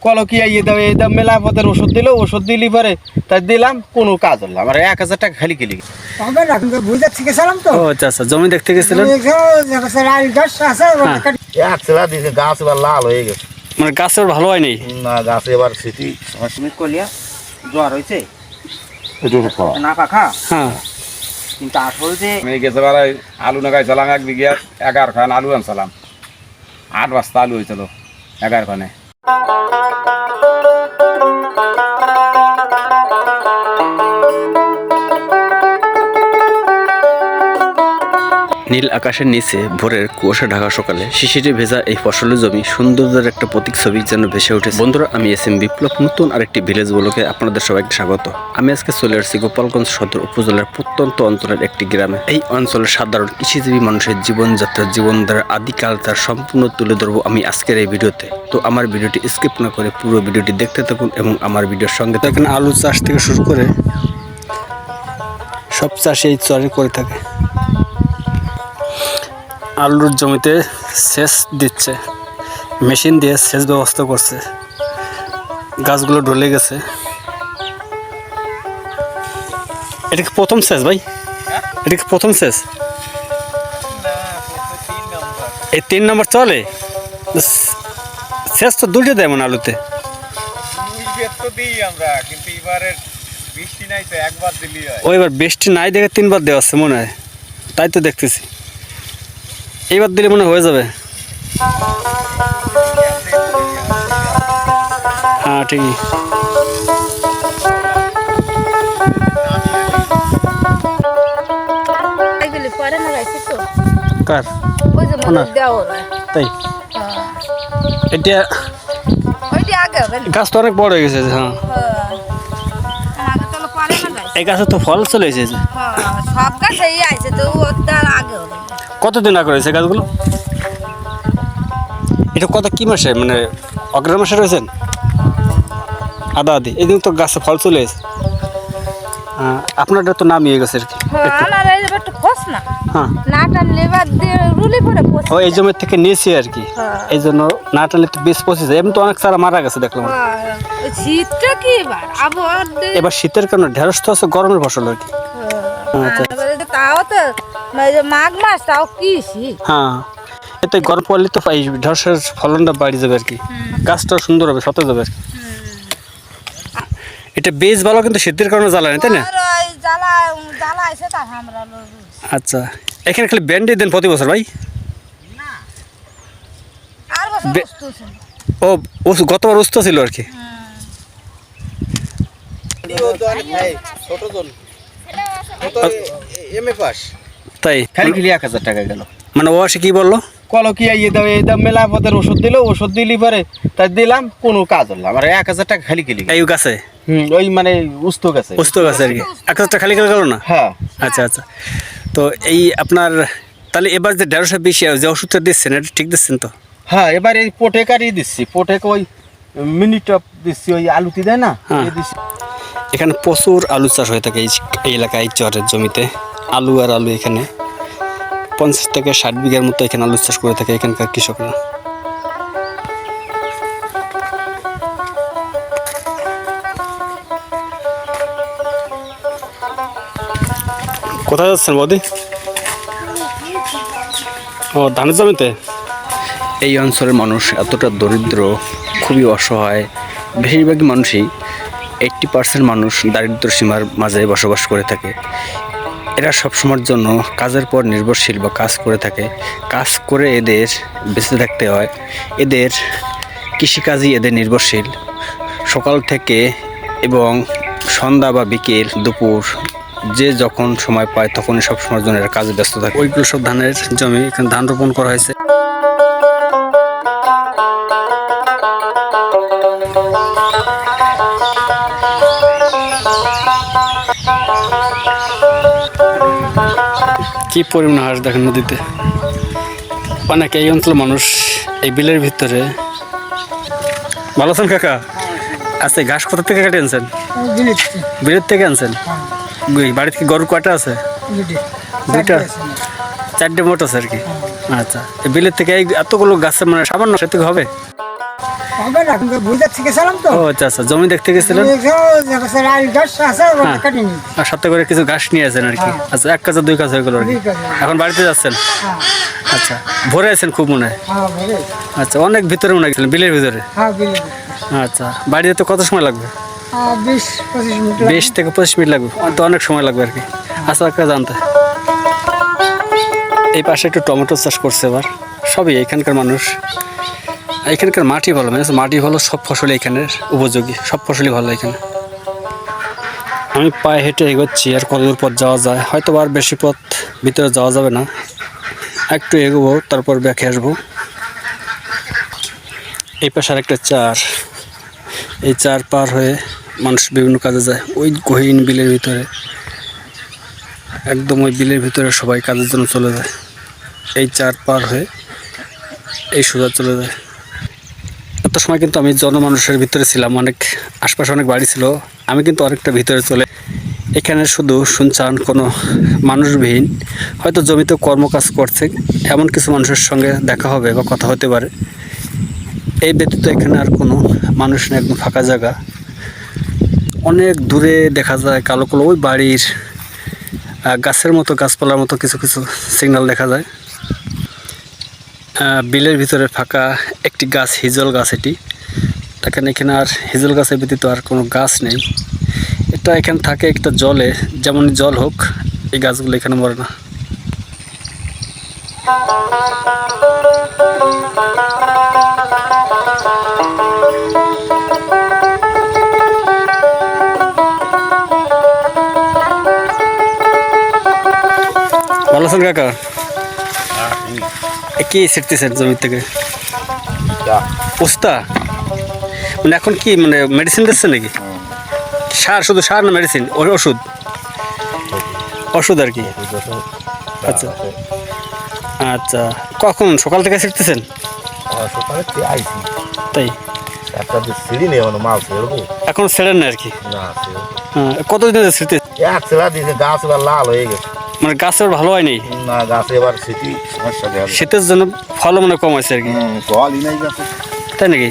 কলো কি এই দাম মেলা পথের ওষুধ দিল, ওষুধ দিলি পরে তাই দিলাম, কোনো কাজ হলো আমার 1000 টাকা খালি গেলি। ও আচ্ছা আচ্ছা, জমি দেখতে গেছিলেন? গাছ এবার লাল হয়ে গেছে, মানে গাছের ভালো হয় নাই না গাছ এবার স্মৃতি কলিয়া জ্বর হয়েছে না পাখা। হ্যাঁ, কিন্তু আসলে যে আমি গেছে বেলায় আলু লাগাইছিলাম 1 বিঘা, 11 খান আলু আনছিলাম, 8 বস্তা আলু হয়েছিল 11 খানে। নীল আকাশের নিচে ভোরের কুয়াশা ঢাকা সকালে শিশিরে ভেজা এই ফসলের জমি সৌন্দর্যের একটা প্রতীক ছবি যেন ভেসে উঠেছে। বন্ধুরা, আমি SM বিপ্লব, নতুন আরেকটি ভিলেজ ব্লগে আপনাদের সবাইকে স্বাগত। আমি আজকে চলে আসছি গোপালগঞ্জ সদর উপজেলার প্রত্যন্ত অঞ্চলের একটি গ্রামে। এই অঞ্চলের সাধারণ কৃষিজীবী মানুষের জীবনযাত্রা, জীবনধারা, আদিকাল তার সম্পূর্ণ তুলে ধরবো আমি আজকের এই ভিডিওতে। তো আমার ভিডিওটি স্কিপ না করে পুরো ভিডিওটি দেখতে থাকুন এবং আমার ভিডিওর সঙ্গে থাকুন। আলু চাষ থেকে শুরু করে সব চাষে এই চরে করে থাকে। আলুর জমিতে সেচ দিচ্ছে, মেশিন দিয়ে সেচ ব্যবস্থা করছে, গাছগুলো ঢলে গেছে। এটা কি প্রথম সেচ ভাই? এটা কি প্রথম সেচ? এই 3 নম্বর চলে? সেচ তো 2টা দেয় মানে আলুতে। ও এবার বৃষ্টি নাই দেখে 3বার দেওয়া আছে মনে হয়, তাই তো দেখতেছি। এইবার দিলে মনে হয়ে যাবে। হ্যাঁ ঠিকই। কার তাই? এটা গাছ তো অনেক বড় হয়ে গেছে। হ্যাঁ, এই গাছে তো ফল চলে এসেছে। কতদিন আগে রয়েছে গাছগুলো? এটা কত কি মাসে, মানে অগ্রহায়ণ মাসে রয়েছেন? আদা আদি এই দিন তো গাছে ফল চলে এসেছে। আপনারটা তো নামিয়ে গেছে আর কি। ও এই জমির থেকে নিয়েছি আর কি, এই জন্য না টানলে তো বেশ পচেছে। এমনি তো অনেক সারা মারা গেছে দেখলাম। এবার শীতের কারণে ঢেঁড়স তো আছে গরমের ফসল আর কি। মাঘ মাস তাও কি? হ্যাঁ, এতে গরম পড়লে তো ঢেঁড়সের ফলনটা বাড়ি যাবে আর কি, গাছটাও সুন্দর হবে, সতেজ হবে আর কি। এটা বেশ ভালো, কিন্তু শীতের কারণে জ্বালায় না, তাই না? আচ্ছা, এখানে খালি ব্যান্ডেজ দেন প্রতি বছর ভাই? ও গতবার উস্ত ছিল আর কি। তাই খালি গেলি 1000 টাকা গেল। মানে ও আসে কি বললো? কলো কি এই দাম মেলা পথের ওষুধ দিল, ওষুধ দিলি পরে তাই দিলাম, কোনো কাজ হলো আমার 1000 টাকা খালি গেলি। এই গাছে ওই মানে উস্ত গাছে আর কি 1000 টাকা খালি গেল না? হ্যাঁ। আচ্ছা আচ্ছা, তো এই আপনার তাহলে এবার যে 150 বেশি যে ওষুধটা দিচ্ছেন এটা ঠিক দিচ্ছেন তো? হ্যাঁ, এবার এই পোটেকারই দিচ্ছি, পোটেক ওই মিনি টপ দিচ্ছি, ওই আলুতি দেয় না। এখানে প্রচুর আলু চাষ হয়ে থাকে এই এলাকায়, চরের জমিতে আলু আর আলু। এখানে 50 থেকে 60 বিঘার মতো এখানে আলু চাষ করে থাকে এখানকার কৃষকরা। কোথায় যাচ্ছেন বৌদি? ও ধানের জমিতে। এই অঞ্চলের মানুষ এতটা দরিদ্র, খুবই অসহায়। বেশিরভাগই মানুষই 80% মানুষ দারিদ্র সীমার মাঝে বসবাস করে থাকে। এরা সবসময়ের জন্য কাজের পর নির্ভরশীল বা কাজ করে থাকে। কাজ করে এদের বেঁচে থাকতে হয়। এদের কৃষিকাজই এদের নির্ভরশীল। সকাল থেকে এবং সন্ধ্যা বা বিকেল, দুপুর যে যখন সময় পায় তখনই সব সময়ের জন্য এরা কাজে ব্যস্ত থাকে। ওইগুলো সব ধানের জমি, এখানে ধান রোপণ করা হয়েছে। কি পরিমাণ হাঁস দেখেন নদীতে। অনেক এই অঞ্চলের মানুষ এই বিলের ভিতরে। ভালো আছেন কাকা? আচ্ছা, ঘাস কোথা থেকে কেটে আনছেন? বিলের থেকে আনছেন? বাড়িতে কি গরু কয়টা আছে? 2টা, 4টে মোট আছে আর কি। আচ্ছা, বিলের থেকে এই এতগুলো গাছের মানে সামান্য সে থেকে হবে? হবে না, কিন্তু বুঝার থেকে ছিলাম তো। ও আচ্ছা আচ্ছা, জমি দেখতে গেছিলেন আর সাথে করে কিছু ঘাস নিয়ে আছেন আর কি। আচ্ছা, 1 কাজা 2 কাজ হয়ে গেল আর কি। এখন বাড়িতে যাচ্ছেন? আচ্ছা, ভোরে আছেন খুব মনে হয়। আচ্ছা, অনেক ভিতরে মনে গেছিলেন, বিলের ভিতরে? আচ্ছা, বাড়িতে তো কত সময় লাগবে? 20 থেকে 25 মিনিট লাগবে, তো অনেক সময় লাগবে আর কি। আচ্ছা, একটা জানতে, এই পাশে একটু টমেটো চাষ করছে এবার, সবই এখানকার মানুষ। এখানকার মাটি ভালো, মানে মাটি ভালো, সব ফসলই এখানের উপযোগী, সব ফসলই ভালো এখানে। আমি পায়ে হেঁটে এগোচ্ছি, আর কতদূর পথ যাওয়া যায়, হয়তো আর বেশি পথ ভিতরে যাওয়া যাবে না, একটু এগোবো, তারপর ব্যাকে আসবো। এই পাশে আরেকটা চার, এই চার পার হয়ে মানুষ বিভিন্ন কাজে যায়, ওই গহীন বিলের ভিতরে, একদম ওই বিলের ভিতরে সবাই কাজের জন্য চলে যায়। এই চার পার হয়ে এই সোজা চলে যায়। এত সময় কিন্তু আমি জনমানুষের ভিতরে ছিলাম, অনেক আশপাশে অনেক বাড়ি ছিল, আমি কিন্তু অনেকটা ভিতরে চলে, এখানে শুধু শুনছান, কোনো মানুষবিহীন, হয়তো জমিতে কর্মকাজ করছে এমন কিছু মানুষের সঙ্গে দেখা হবে বা কথা হতে পারে, এই ব্যতীত এখানে আর কোনো মানুষ নেই, একদম ফাঁকা জায়গা। অনেক দূরে দেখা যায় কালো কালো ওই বাড়ির গাছের মতো, গাছপালার মতো কিছু কিছু সিগন্যাল দেখা যায়। বিলের ভিতরে ফাঁকা একটি গাছ, হিজল গাছ, এটি দেখেন। এখানে আর হিজল গাছের ব্যতীত আর কোনো গাছ নেই। এটা এখানে থাকে একটা জলে, যেমন জল হোক, এই গাছগুলো এখানে মরে না। ভালো আছেন কাকা? কি ছিটতেছেন জমি থেকে? উস্তা, মানে এখন কি মানে মেডিসিন দিচ্ছে নাকি? সার, শুধু সার না মেডিসিন? ওষুধ, ওষুধ আর কি। আচ্ছা আচ্ছা, কখন সকাল থেকে ছিটতেছেন? তাই এখন ছেড়েন না আর কি? কতদিন ছিটতে? লাল হয়ে গেছে, মানে গাছ এবার ভালো হয়নি না, গাছে এবার সমস্যা, শীতের জন্য ফল মনে কম আছে আর কি, ফলই নাই গাছে। তাই নাকি?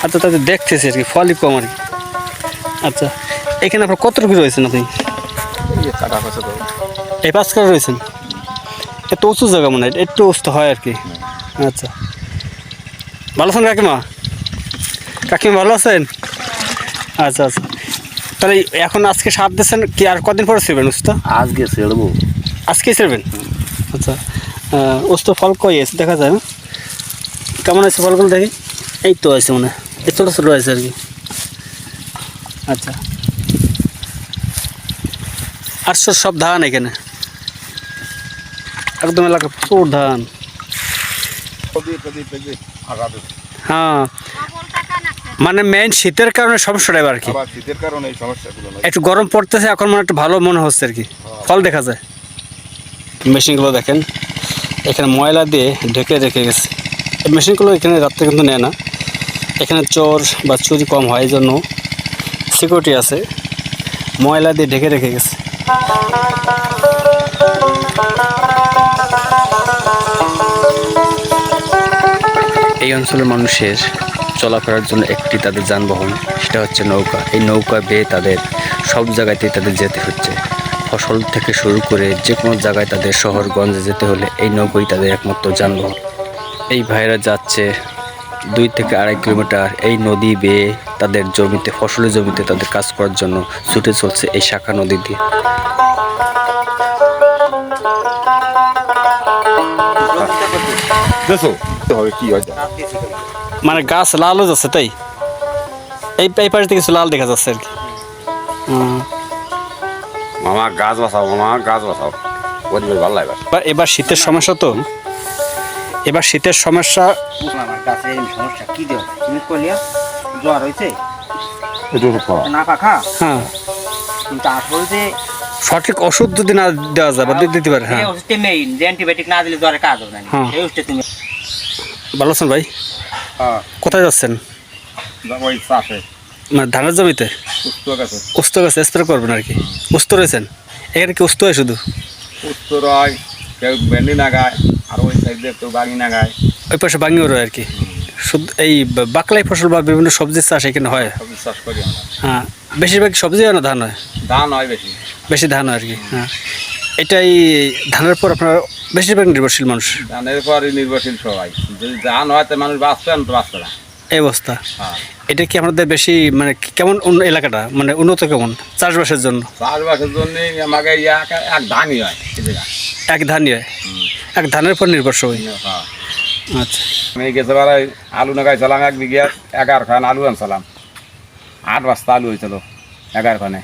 আচ্ছা, তাতে দেখতেছি আর কি, ফলই কম আর কি। আচ্ছা, এখানে আপনার কতটুকু রয়েছেন আপনি? এই 5 কাঠা রয়েছেন, এত উঁচু জায়গা মনে হয়, একটু উঁচু হয় আর কি। আচ্ছা, ভালো আছেন কাকিমা? কাকিমা ভালো আছেন? আচ্ছা আচ্ছা, তাহলে এখন আজকে সার দিচ্ছেন কি, আর কদিন পরে ছিড়বেন উস্তা? আজকে ছেড়বো। আজকেই ছিড়বেন? আচ্ছা, উস্তা ফল কই আছে দেখা যায় না? কেমন আছে ফলগুলো দেখি? এই তো আছে মনে হয়, এই ছোটো ছোটো আছে আর কি। আচ্ছা, আর সব ধান এখানে, একদম এলাকা প্রচুর ধান। হ্যাঁ, মানে মেইন শীতের কারণে সমস্যাটা আর কি, শীতের কারণে এই সমস্যাগুলো একটু গরম পড়তেছে, এখন মানে একটু ভালো মনে হচ্ছে আর কি, ফল দেখা যায়। মেশিনগুলো দেখেন, এখানে ময়লা দিয়ে ঢেকে রেখে গেছে। এই মেশিনগুলো এখানে রাত্রে কিন্তু নেয় না, এখানে চোর বা চুরি কম হয়, এই জন্য সিকিউরিটি আছে, ময়লা দিয়ে ঢেকে রেখে গেছে। এই অঞ্চলের মানুষের চলাফেরার জন্য একটি তাদের যানবাহন, সেটা হচ্ছে নৌকা। এই নৌকা বেয়ে তাদের সব জায়গাতেই তাদের যেতে হচ্ছে, ফসল থেকে শুরু করে যে কোনো জায়গায় তাদের শহরগঞ্জে যেতে হলে এই নৌকাই তাদের একমাত্র যানবাহন। এই ভাইরা যাচ্ছে 2 থেকে 2.5 কিলোমিটার এই নদী বেয়ে তাদের জমিতে, ফসলের জমিতে তাদের কাজ করার জন্য ছুটে চলছে এই শাখা নদী দিয়ে। মানে গাছ লাল হয়ে যাচ্ছে, তাই এই পাশে কিছু লাল দেখা যাচ্ছে আর কি। মামা গাছ বাঁচাও, মামা গাছ বাঁচাও, পরিবেশ ভালো লাগবে। এবার শীতের সমস্যা তো, এবার শীতের সমস্যা। আমার কাছে এই সমস্যা কি দেওয়া তুমি কলিয়া জ্বর হয়েছে না পাখা, হ্যাঁ, কিন্তু আসলে যে সঠিক ওষুধ যদি না দেওয়া যায় বা দিতে পারে, হ্যাঁ, ওষুধটা মেইন, যে অ্যান্টিবায়োটিক না দিলে জ্বরে কাজ হবে না, হ্যাঁ। এই ওষুধটা তুমি। ভালো আছেন ভাই? কোথায় যাচ্ছেন? ওই চাষে মানে ধানের জমিতে উস্ত গাছে, উস্ত গাছে স্প্রে করবেন আর কি। উস্ত রয়েছেন এখানে কি? উস্ত হয় শুধু? উস্ত রয়, কেউ ভেন্ডি লাগায়, আর ওই সাইডে কেউ বাগি লাগায়। ওই পাশে বাঙিও রয় আর কি। শুধু এই বাকলাই ফসল বা বিভিন্ন সবজির চাষ এখানে হয়? সবজি চাষ করি আমরা। হ্যাঁ, বেশিরভাগ সবজি হয় না ধান হয়? ধান হয় বেশি। বেশি ধান হয় আর কি। হ্যাঁ, এটাই ধানের পর আপনার বেশিরভাগ নির্ভরশীল মানুষ। ধানের পরই নির্ভরশীল সবাই। যদি ধান হয় তো মানুষ বাঁচবে না, তো বাঁচবে না। এই অবস্থা। হ্যাঁ, এটা কি আপনাদের বেশি মানে কেমন এলাকাটা মানে উন্নত কেমন চাষবাসের জন্য? চাষবাসের জন্যই আমাকে এক ধানই হয় এই জায়গা। এক ধানই হয়, এক ধানের পর নির্ভরশীল। হ্যাঁ, আচ্ছা, আমি গেছেবার আলু লাগাইছিলাম 1 বিঘা 11 খান আলু আনছিলাম। 8 বস্তা আলু হয়েছিল 11 খানে।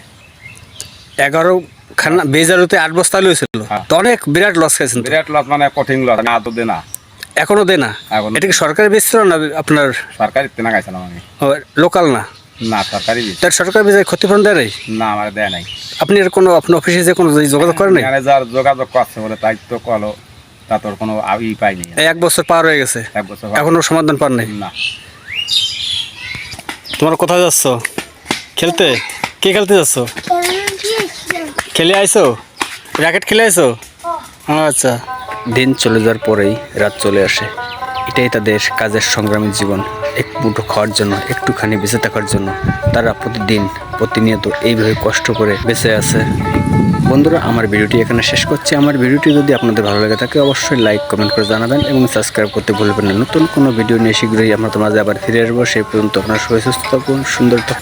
11 খানা বেজারুতে 8 বস্তা আলু হয়েছিল। হ্যাঁ। তো অনেক বিরাট লস খাইছেন তো। বিরাট লস, মানে কঠিন লস, না তো দে না। এখনো দেয় না? এখনো। এটা কি সরকারি বেচছিল না আপনার সরকারি তেনা গাইছিলাম আমি। লোকাল না? না, সরকারি বীজ। তার সরকারি বেজায় ক্ষতিপূরণ দেয় নাই? না, আমার দেয় নাই। আপনি এর কোনো আপনার অফিসে যে কোনো যোগাযোগ করেন নাই? ম্যানেজার যোগাযোগ করছে বলে তাই তো কলো, তা তোর কোনো পাইনি। এই 1 বছর পার হয়ে গেছে, 1 বছর এখনো সমাধান পান নাই? না। তোমার কোথায় যাচ্ছ? খেলতে? কে খেলতে যাচ্ছ? খেলে আইছো? র্যাকেট খেলে আইছো? আচ্ছা। দিন চলে যাওয়ার পরেই রাত চলে আসে। এটাই তাদের কাজের সংগ্রামী জীবন। এক মুঠো খাওয়ার জন্য, একটুখানি বেঁচে থাকার জন্য তারা প্রতিদিন প্রতিনিয়ত এইভাবে কষ্ট করে বেঁচে আছে। বন্ধুরা, আমার ভিডিওটি এখানে শেষ করছি। আমার ভিডিওটি যদি আপনাদের ভালো লাগে থাকে অবশ্যই লাইক কমেন্ট করে জানাবেন এবং সাবস্ক্রাইব করতে ভুলবেন না। নতুন কোনো ভিডিও নিয়ে শীঘ্রই আমরা তোমাদের আবার ফিরে আসবো। সেই পর্যন্ত আপনার সুস্থ থাকুন, সুন্দর থাকুন।